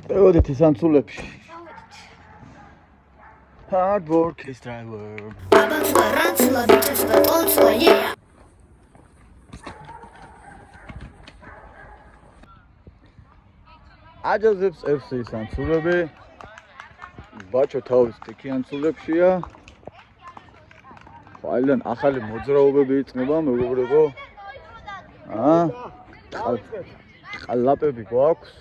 Periodet is anțulepși. Hard work is driver. Aჯაზებს FC-ის ანცულები. ბაჭო თავის ტიკი ანცულებშია. აილან ახალი მოძრაობები იწყება, მეგობრებო. ყალაპები გვაქვს.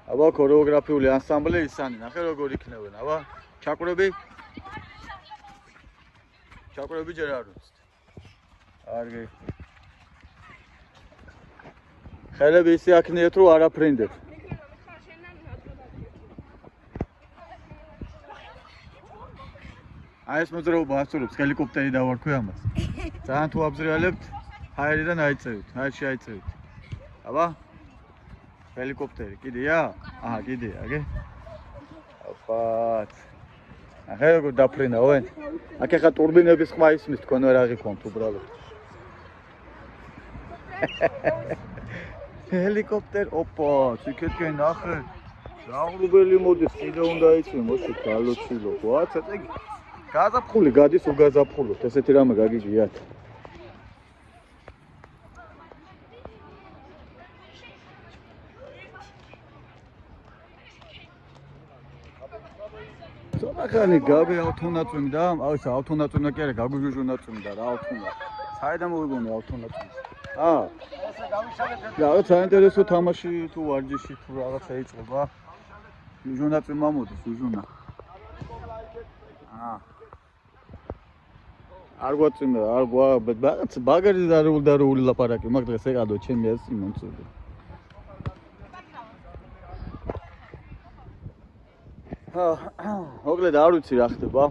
აბა ქორეოგრაფიული ანსამბლი ისანი, ნახე როგორ იქნებიან, აბა ჩაკვრები ჯერ არ ვიცით. კარგი. ხელები ისე აქნიეთ, რომ არ აფრინდებ. აი ეს მოძრაობა ასწორებს, ჰელიკოპტერი დავარქვი ამას. ძალიან თუ აბზრიალებთ, ჰაერიდან აიწევით, ჰაერში აიწევით. აბა ჰელიკოპტერი, კიდეა? აჰა, კიდეა, აგე. აფათ. ახლა როგორ დაფრინავენ? აქ ახლა ტურბინების ხმა ისმის, თქვენ ვერ აღიქვამთ უბრალოდ. ჰელიკოპტერ, ოპა, ციკეთკენ ნახე. ზაღრუბელი მოდის, კიდე უნდა იცი, მოშე გალოცილო. ვაც, ეგ გაზაფხული გადის უგაზაფხულოთ, ესეთი რამე გაგიგიათ. ხანი გაბე ავტონაწვიმდა, აი ეს ავტონაწვიმდა კი არა, გაგუჟუჟუნაწვიმდა რა ავტონა. საიდან მოვიგონე ავტონაწვიმს? რაღაც საინტერესო თამაში თუ ვარჯიში თუ რაღაცა იწყება. ჟუჟუნაწვიმა მოდის, ჟუჟუნა. არ გვაწვიმდა, არ რაღაც ბაგარი დარული ლაპარაკი, მაგ დღეს ეყადო ჩემი ეს იმონწული. მოკლედ არ ვიცი რა ხდება.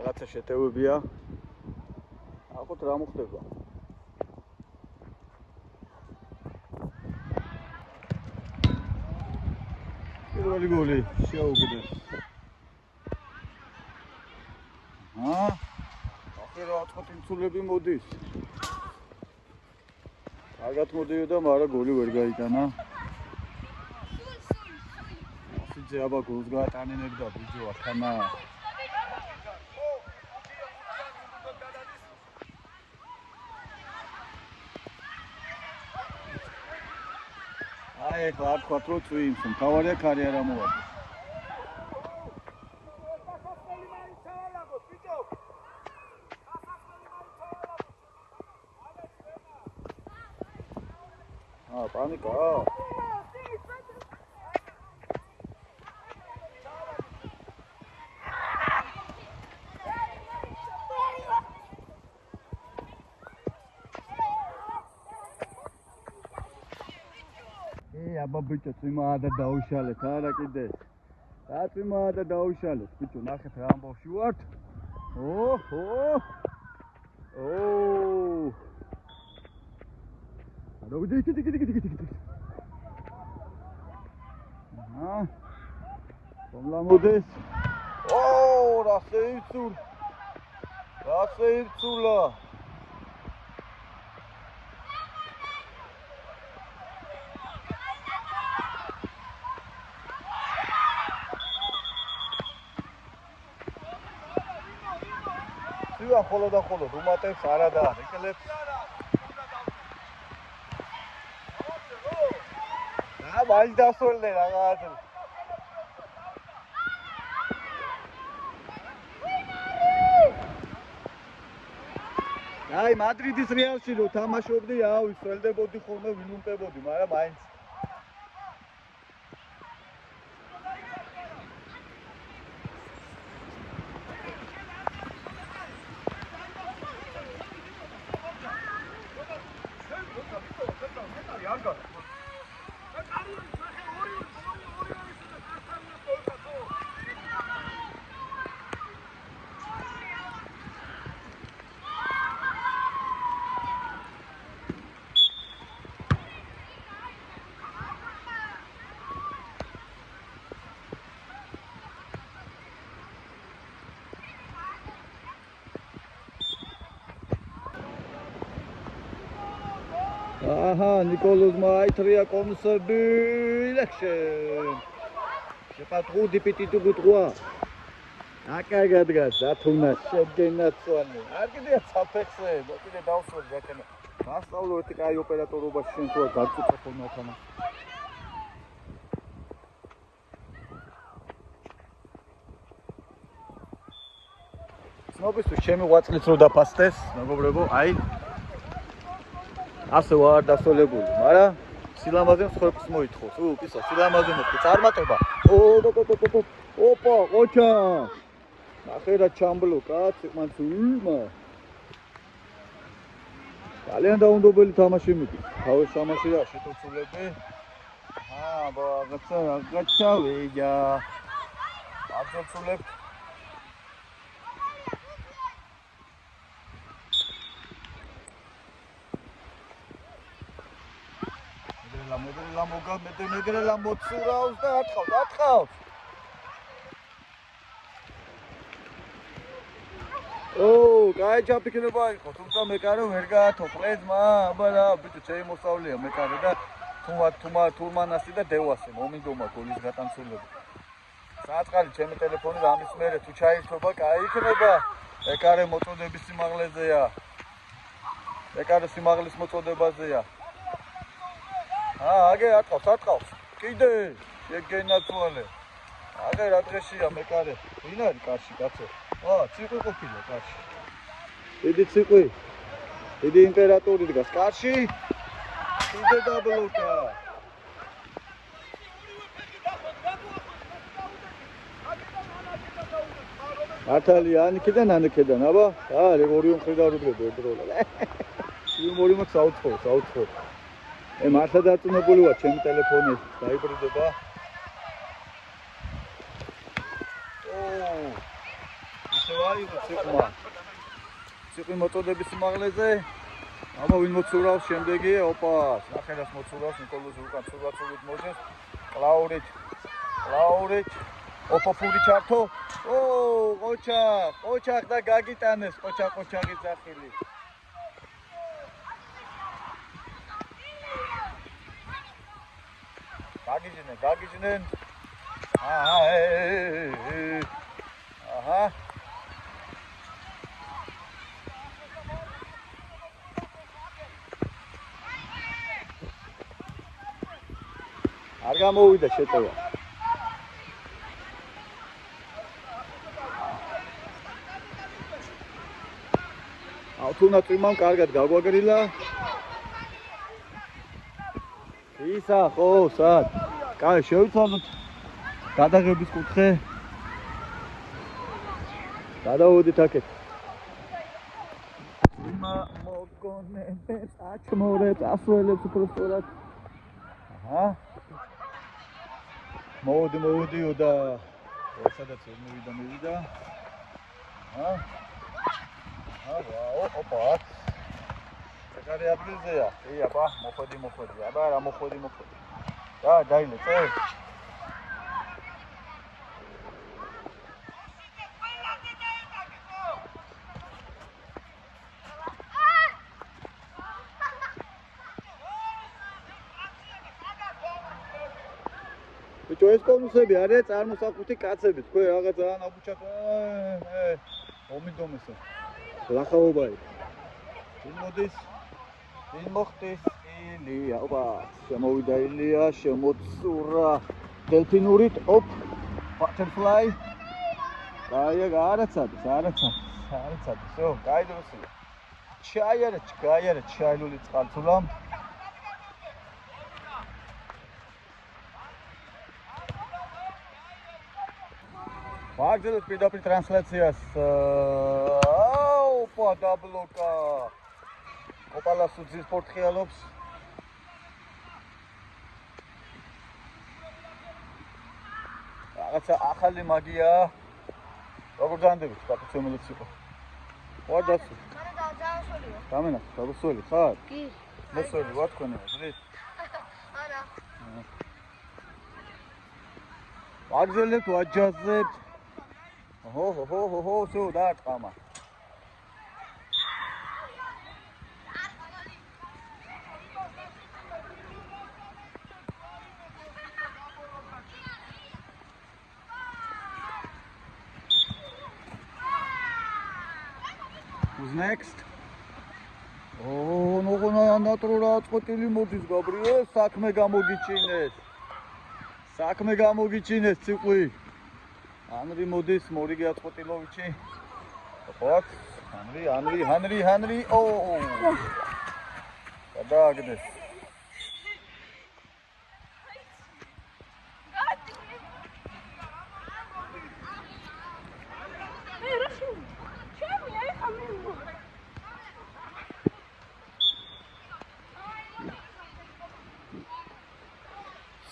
რაღაცა შეტევებია. ახოთ რა მოხდება. პირველი გოლი შეუგდეს. ახლა რა 4 ინცულები მოდის. კარგად მოდიოდა, მაგრამ გოლი ვერ გაიტანა. ზე აბა გოლს გაატანენებდა ბიჭო ახანა. აი ახლა არ თქვა რომ წვიმს, მთავარია კარიერა მოვადეს. პანიკა. აბა ბიჭო წვიმა და დაუშალეთ არა კიდე. რა წვიმა და დაუშალეთ ბიჭო ნახეთ რა ამბავში ვართ. ოჰო. ანუ დიდი. მომლამოდეს. რა შეიცულა. ხოლო და ხოლო უმატებს არა და ეკლებს. მაინც დასვენდნენ რაღაცა. აი მადრიდის რეალში რო თამაშობდი, ვისველდებოდი ხოლმე ვინუმპებოდი, მაგრამ მაინც აჰა, ნიკოლოზმა აითრია კონსები. ლექშე. შეპატყუდი პიტიტუ გუტრვა. აკაგად გას, ათუნა შეგენაცვალე. არ კიდეა საფექსე, კიდე დავსველი რაკენა. გასწავლო ერთი კაი ოპერატორობაში შენ თუ გაწუწა ხოლმე. ცნობისთვის ჩემი ღვაწლიც რო დაფასდეს, მეგობრებო, აი ასე ვარ დასოლებული, მაგრამ სილამაზემ ხორცს მოითხოვს. პისო, სილამაზე მოხდა, წარმატება. ოპა, ოჩა. ახერა ჩამბლო კაცი, მან სულმა. ძალიან დაუნდობელი თამაში მიდის. თავის თამაშია შეთოცულები. რაღაცა ვეჯა. აღწევ მეგრელა მოცურავს და ატყავს. კაი ჩაფიქრება იყო, თუმცა მეკარე ვერ გაათოფლე ძმა, აბა ბიჭო შეიმოსავლია მეკარე და თუმანასი და დევასე მომინდომა გოლის გატანცულება. საწყალი ჩემი ტელეფონი და ამის მერე თუ ჩაირთვება, კაი იქნება. მეკარე მოწოდების სიმაღლეზეა. მეკარე სიმაღლის მოწოდებაზეა. აგე ატყავს. კიდე შეგენაცვალე. აგე რა დღეშია მეკარე. ვინ არის კარში კაცო? ციყვი ყოფილა კარში. დიდი ციყვი. დიდი იმპერატორი დგას კარში. კიდე დაბლოკა. ათალი ანიქიდან, აბა? ორი მხრიდან რუბრები ერთდროულად. იმორი მაქვს საუცხო. მართლა დაწუნებული ვარ ჩემი ტელეფონი დაიბრუნდება. ციყვი მოწოდების სიმაღლეზე. აბა ვინ მოცურავს შემდეგი? ოპა, ნახერას მოცურავს ნიკოლოზ უკან ცურვაცურით მოძებს. კლაურით. ოპა ფური ჩართო. ყოჩახ და გაგიტანეს, ყოჩაღი ძახილი. გაგიჟნენ. აჰა. არ გამოვიდა შეტევა. თუნა წვიმამ კარგად გაგვაგრილა. ისა ხო, სად? კაი, შევიცვალოთ გადაღების კუთხე. გადავოდით აქეთ. მოგონებს აჩმორებს, ასველებს უფრო სწორად. აჰა. მოვიდიო და სადაც მივიდა. ოპა. ეკარე აბლიზეა. აბა, მოხოდი. აბა რა მოხოდი. დაილეწე. ბიჭო ეს კონუსები არის წარმოსახვითი კაცები, თქვენ რაღაც ძალიან აბუჩაკ მომიდომესო. ლახაობა იქ. ვინ მოხდეს? ილია, ოპა, შემოვიდა ილია, შემოცურა დელფინურით, butterfly. არაცადეს. კაი დროსია. ჩაიარა, ჩაილული წყალთულამ. ვაგრძელოთ პირდაპირ ტრანსლაციას. ოპა, დაბლოკა. ოპალა სუძის პორტხიალობს. რაღაცა ახალი მაგია. როგორ განდებით, დაფუძნებელიც იყო. ვარ დაცი. დამენახე, დაბსველი ხარ? კი. მოსველი ვარ თქვენი, ზრით? არა. ვაგრძელებთ, ვაჯაზებთ. სულ დაარტყამა. Who's next? Oh, no, natura წყვეტილი მოდის გაბრიელ, საქმე გამოგიჩინეს, ციყვი. ანრი მოდის, მორიგი აწყვეტილოვიჩი. ოპაც, ანრი, ო. გადააგდეს.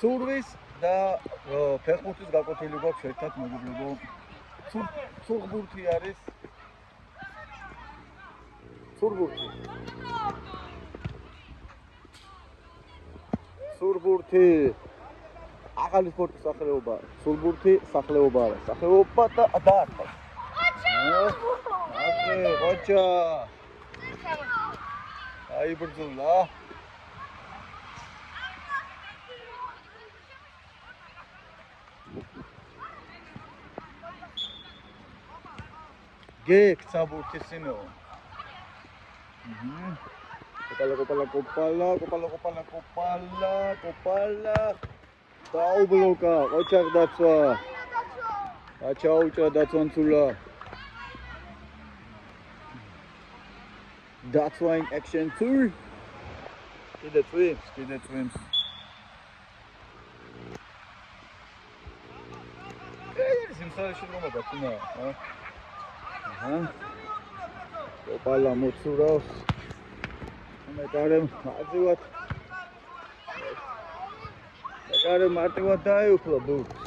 სურვის და ფეხბურთის გაკვეთილი გვაქვს ერთად მეგობრებო. სურბურთი არის. სურბურთი. ახალი სპორტის სახეობა. სურბურთი სახეობა არა. სახეობა და დაარქვა. ოჩა. აიბრძოლა. გექცა ბურთისინო. კოპალა. დაუბლოკა, ოჩახ დაცვა. აჩაუჭა დაცვანცულა. დაცვა in action 2. კიდე წვიმს. ეს სიმსარში რომ დაწუნა, კოპალა მოწურავს. მეკარე მარტივად დაეუფლა ბურთს.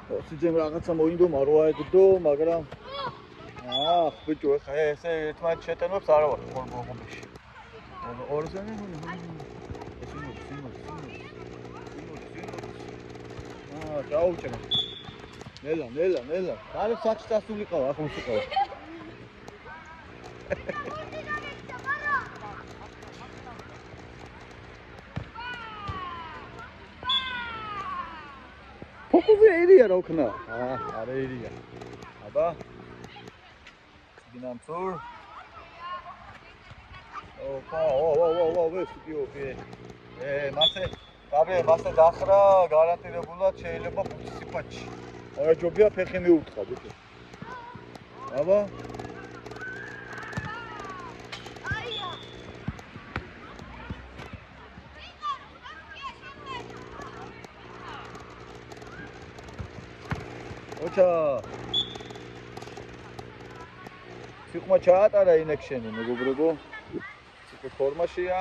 მოსიძემ რაღაცა მოინდომა რო აეგდო, მაგრამ ბიჭო, ეხა ესე ერთმანეთს შეტანობს არა ვარ ხორბოღობში. ორზენი დაუჭერა. ნელა. არ საჭს დასულიყავ, ახლოს იყავ. ფოკუსი ერია რა ვქნა. არა ერია. აბა. დინამწურ. ოპა, ვესტიოფე. მასე დახრა გარანტირებულად შეიძლება ბუთის სიფაჩი. არა ჯობია ფეხი მიუთხა ბიჭო. აბა. ოჩა. სიყმა ჩაატარა ინექშენი მეგობრებო. ციკო ფორმაშია.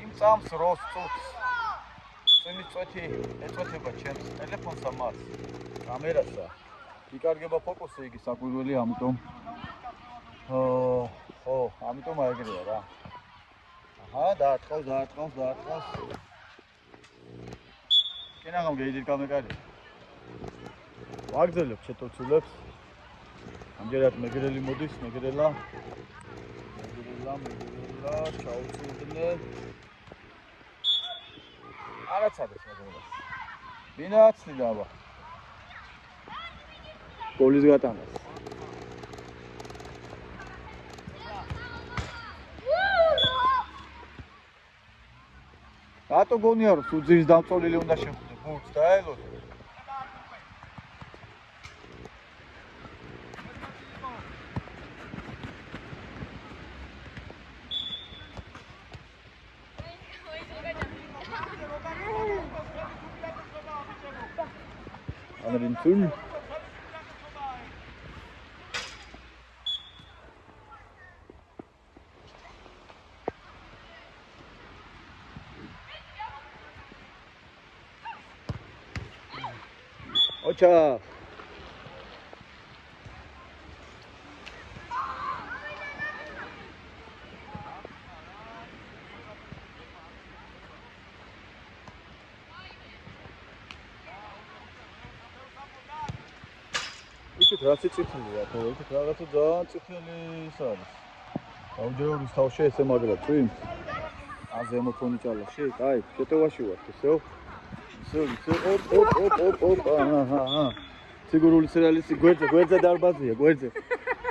იმ წამს როს წუთს. წვიმის წვეთი ეწოდება ჩემს ტელეფონს ამას. კამერასა. იკარგება ფოკუსი იგი საკვირველი, ამიტომ ამიტომ აეგრეა რა. დაარტყავს. კენაღამ გეიდით გამეკარი. ვაგრძელებ ჩეტოცულებს. ამჯერად მეგრელი მოდის, მეგრელა, ჩაუწუდნენ. არაცადეს მეგრელას. ბინაცლი და აბა. გოლის გატანას. რატო გონია რომ სუძირის დამწოლილი უნდა შეხვდე ბურთს დაელოდე. Anderen Tun. Ocha. რაცი წითელია, ხო, ეგ რაღაცა ძალიან წითელი ის არის. აუჯეურის თავში ესე მაგრა წვიმს. ზემო ფონი ჭალაში. კაი, შეტევაში ვარ, ისეო. ოპ. აჰა. სიგურული სერიალის გვერდზე დარბაზია, გვერდზე.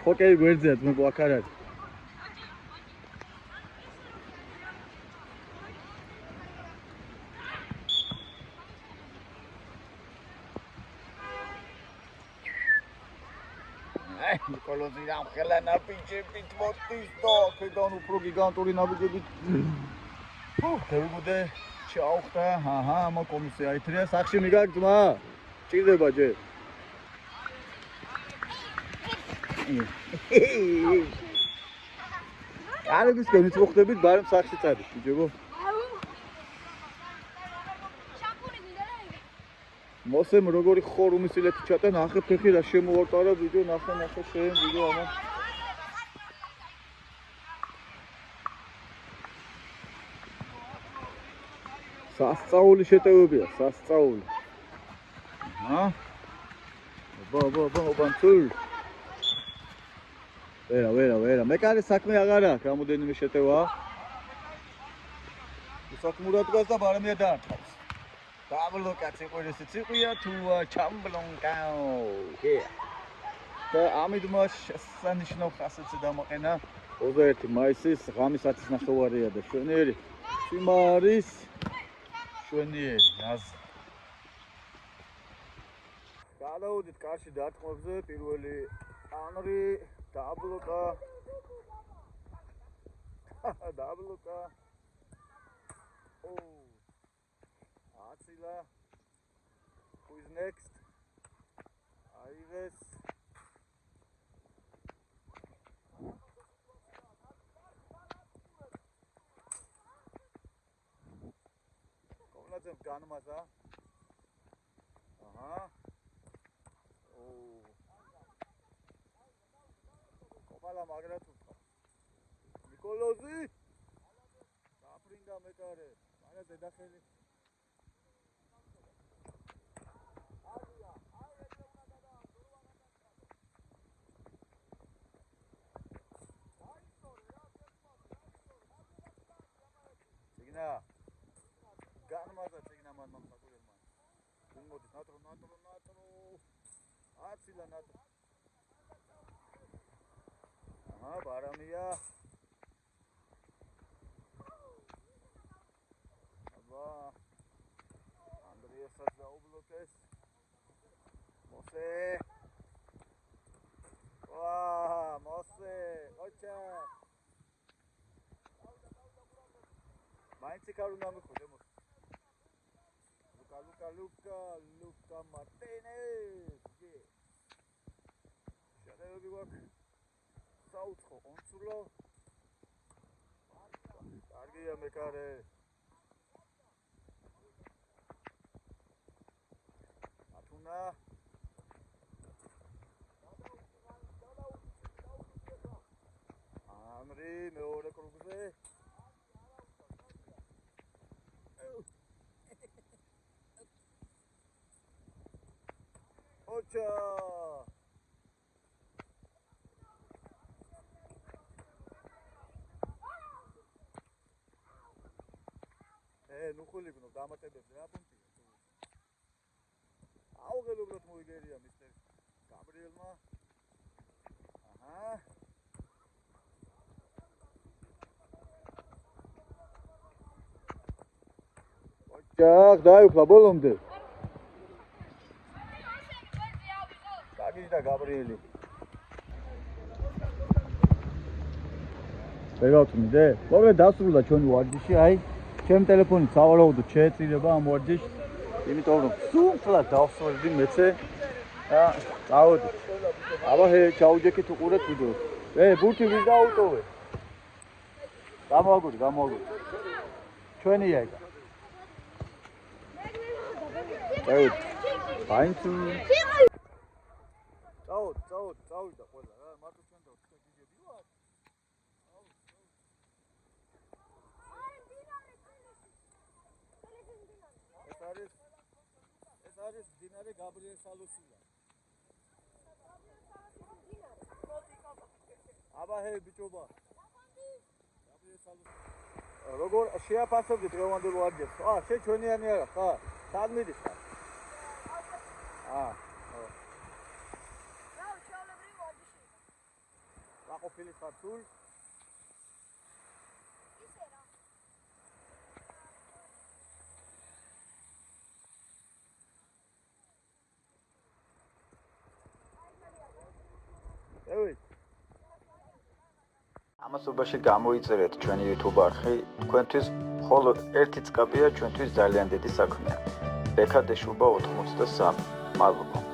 ხოკეი გვერდზეა, მე აქ არ არის. ნიკოლოზი რამხელა ნაბიჯებით მოდის და ქედან უფრო გიგანტური ნაბიჯებით. შევიგოდე ჩაუხდა, აჰა, ამ კომისია ითრია სახში მიგაგძმა. ჭირდება ჯერ. არების გენით მოხდებით, ბარემ სახში წადის, ბიჭებო. მოსემ როგორი ხორუმის ილეთი ჩატა, ნახე ფეხი რა შემოვარტარა, ბიჭო, ნახე შენ, ბიჭო, ამან. სასწაული შეტევებია, სასწაული. აჰა. ბანცურ. ვერა. მეკარე საქმე აღარ აქვს, რამოდენიმე შეტევა. უსაქმურად გას და ბარემია დაარტყავს. დაბლოკა ციყვირისი ციყვია თუ ჩამბლონკაო. და ამიტომა შესანიშნავ ხასიათზე დამაყენა 21 მაისის ღამის 10:30 და შვენიერი სიმარის შვენიერი აზ. გადავედით კარში დარტყმებზე, პირველი ანრი დაბლოკა. Atsila. Who is next? Iris. Komnazem ganmaza. Aha. Oh. Komala magra tutqa. Nikolozi. Saprinda mekare. Mana dedakheli. განმაზა წიგნა მან მომსაკურებმა. გუნმოდი ნატრო. აცილა ნატრო. აჰა, ბარამია. აბა. ანდრიასაც დაუბლოკეს. მოსე. მოსე. ოჩა. მაინც კარუნა მიხოდე მოს. Luca Martinez. შეტევები გვაქვს. საუცხო ონცულო. კარგია მეკარე. ათუნა. ამრი მეორე კრუგზე. Ocha! Nu ხულიბნო დამატებებზე რა პუნქტია? აუღელებლად მოიგერია მისტერ გაბრიელმა. აჰა. ოჩა, დაიფლა ბოლომდე. და გაბრიელი. ვერავთმიდე? მოგე დასრულდა ჩვენი ვარჯიში, აი, ჩემ ტელეფონით სავარაუდოდ შეეწირება ამ ვარჯიშს, იმიტომ რომ სულ დავსვერდი მეცე და წავედი. აბა ჩაუჯექით უყურეთ ვიდეოს. ბურთი ვის დაუტოვე? გამოაგური. ჩვენია ეგ. ფაინცუ წავიდა ყველა რა, მარტო ჩვენ და თქვენ გიგები ვარ. ეს არის დინარე გაბრიელ სალუსია. აბა ბიჭობა. როგორ შეაფასებდი დღევანდელ ადგილს? შენ ჩვენიანი არა ხარ? სად მიდის ხარ? ხო. რა ჩავლებრი ვარჯიში. რა ყოფილი ხარ სულ? ისე რა. ამასობაში გამოიწერეთ ჩვენი YouTube არხი, თქვენთვის მხოლოდ ერთი წყაბია ჩვენთვის ძალიან დიდი საქმეა. ბექადეშუბა 83. მადლობა.